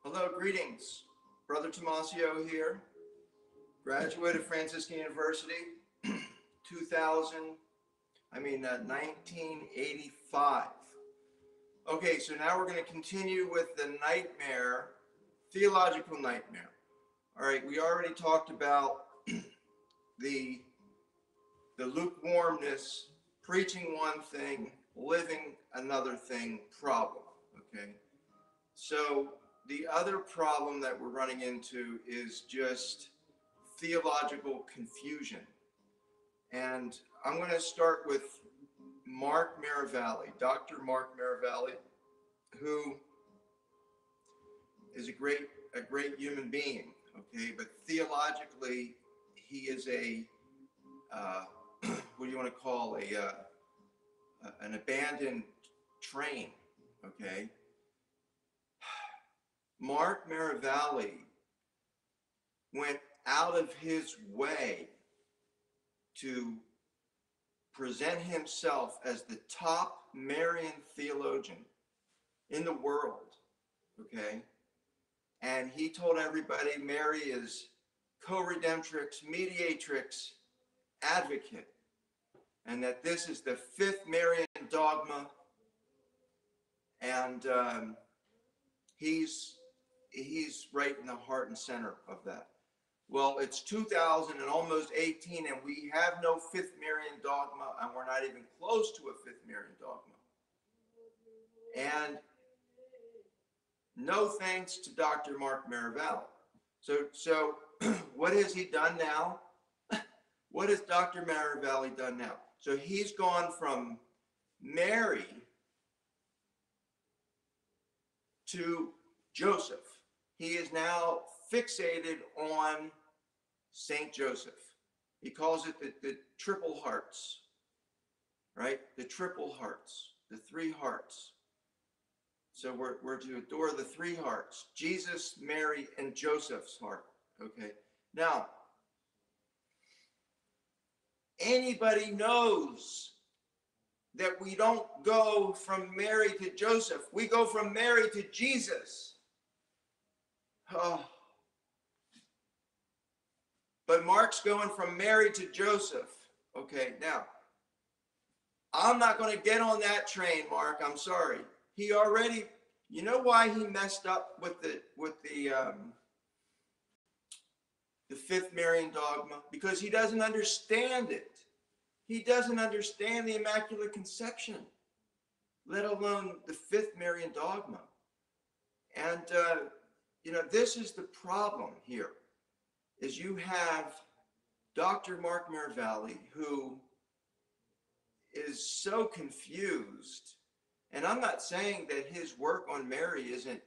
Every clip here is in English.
Hello, greetings. Brother Tomasio here, graduate of Franciscan University, 1985. Okay, so now we're going to continue with the nightmare, theological nightmare. All right, we already talked about the, the lukewarmness, preaching one thing, living another thing problem, okay? So the other problem that we're running into is just theological confusion. And I'm going to start with Mark Miravalli, Dr. Mark Miravalli, who is a great human being, okay? But theologically, he is a, what do you want to call, an abandoned train, okay? Mark Miravalli went out of his way to present himself as the top Marian theologian in the world, okay? And he told everybody Mary is co-redemptrix, mediatrix, advocate, and that this is the fifth Marian dogma, and he's right in the heart and center of that. Well, it's 2000 and almost 18, and we have no fifth Marian dogma, and we're not even close to a fifth Marian dogma. And no thanks to Dr. Mark Miravalli. So what has he done now? What has Dr. Miravalli done now? So he's gone from Mary to Joseph. He is now fixated on Saint Joseph. He calls it the triple hearts, right? The triple hearts, the three hearts. So we're to adore the three hearts, Jesus, Mary, and Joseph's heart, okay? Now, anybody knows that we don't go from Mary to Joseph. We go from Mary to Jesus. Oh. But Mark's going from Mary to Joseph. Okay, now, I'm not going to get on that train, Mark. I'm sorry. He already, you know why he messed up with the fifth Marian dogma? Because he doesn't understand it. He doesn't understand the Immaculate Conception, let alone the fifth Marian dogma. And, this is the problem here, is you have Dr. Mark Miravalli, who is so confused. And I'm not saying that his work on Mary isn't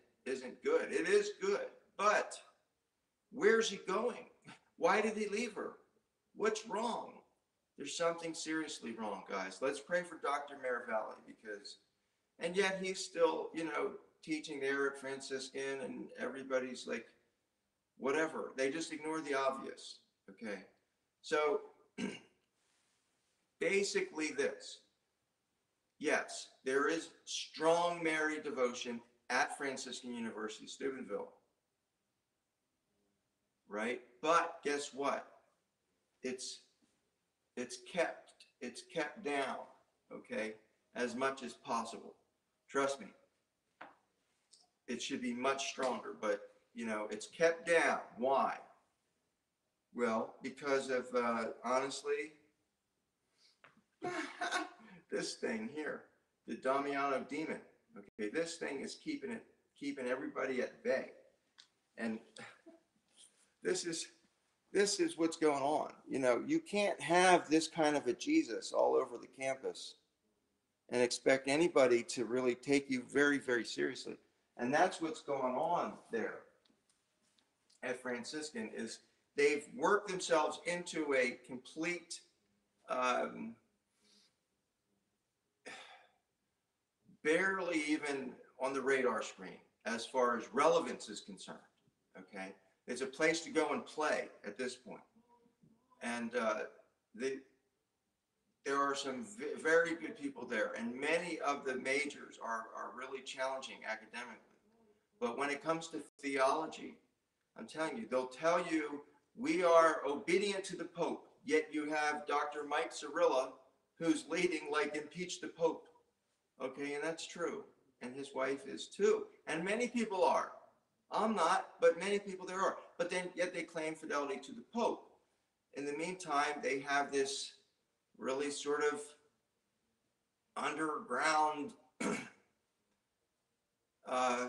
good. It is good. But where's he going? Why did he leave her? What's wrong? There's something seriously wrong, guys. Let's pray for Dr. Miravalli, because, and yet he's still, teaching there at Franciscan, and everybody's like, whatever. They just ignore the obvious, okay? So basically this, yes, there is strong Mary devotion at Franciscan University, Steubenville, right? But guess what? It's kept down, okay, as much as possible. Trust me, it should be much stronger, but it's kept down. Why? Well, because of honestly, this thing here, the Damiano demon. Okay, this thing is keeping everybody at bay, and this is what's going on. You can't have this kind of a Jesus all over the campus and expect anybody to really take you very, very seriously. And that's what's going on there at Franciscan, is they've worked themselves into a complete barely even on the radar screen as far as relevance is concerned, okay? It's a place to go and play at this point. And there are some very good people there, and many of the majors are really challenging academically. But when it comes to theology, I'm telling you, they'll tell you we are obedient to the Pope, yet you have Dr. Mike Cirilla who's leading like impeach the Pope. Okay, and that's true. And his wife is too. And many people are. I'm not, but many people there are. But then yet they claim fidelity to the Pope. In the meantime, they have this really sort of underground uh,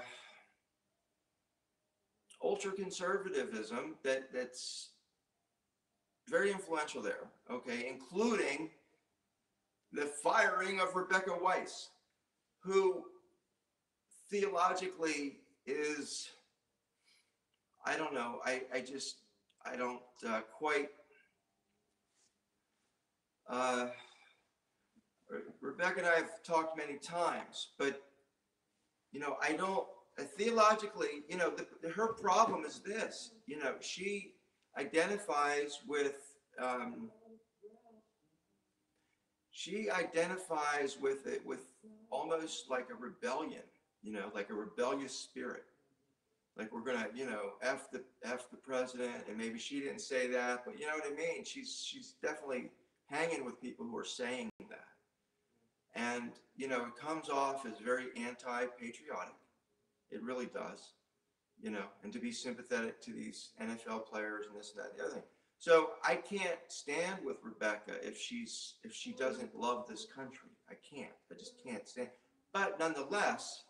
ultra-conservatism that's very influential there, okay, including the firing of Rebecca Weiss, who theologically is, I don't know, I don't quite, uh, Rebecca and I have talked many times, but, you know, I don't, theologically, you know, her problem is this, you know, she identifies with, um, she identifies with it with almost like a rebellion, you know, like a rebellious spirit. Like we're gonna, you know, f the president, and maybe she didn't say that, but you know what I mean. She's definitely hanging with people who are saying that, and you know, it comes off as very anti-patriotic. It really does, you know, and to be sympathetic to these NFL players and this and that and the other thing. So I can't stand with Rebecca if she doesn't love this country. I can't. I just can't stand. But nonetheless,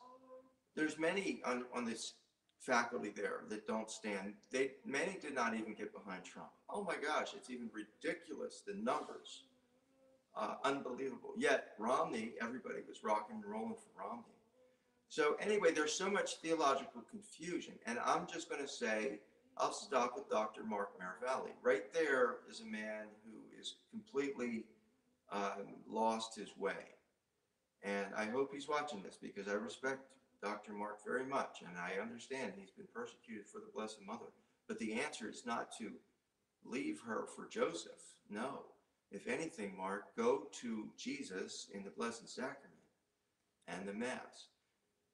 there's many on this faculty there that don't stand. Many did not even get behind Trump. Oh my gosh, it's even ridiculous, the numbers. Unbelievable. Yet Romney, everybody was rocking and rolling for Romney. So anyway, there's so much theological confusion, and I'm just going to say, I'll stop with Dr. Mark Maravalli. Right there is a man who is completely lost his way. And I hope he's watching this because I respect Dr. Mark very much, and I understand he's been persecuted for the Blessed Mother. But the answer is not to leave her for Joseph. No. If anything, Mark, go to Jesus in the Blessed Sacrament and the Mass.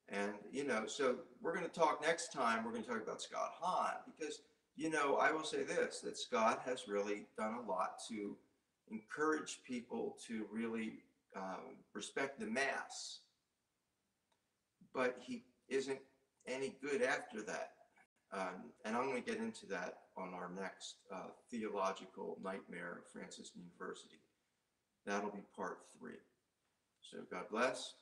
And, you know, so we're going to talk next time, we're going to talk about Scott Hahn, because, you know, I will say this, that Scott has really done a lot to encourage people to really respect the Mass, but he isn't any good after that. And I'm going to get into that on our next Theological Nightmare of Franciscan University. That'll be part 3. So God bless.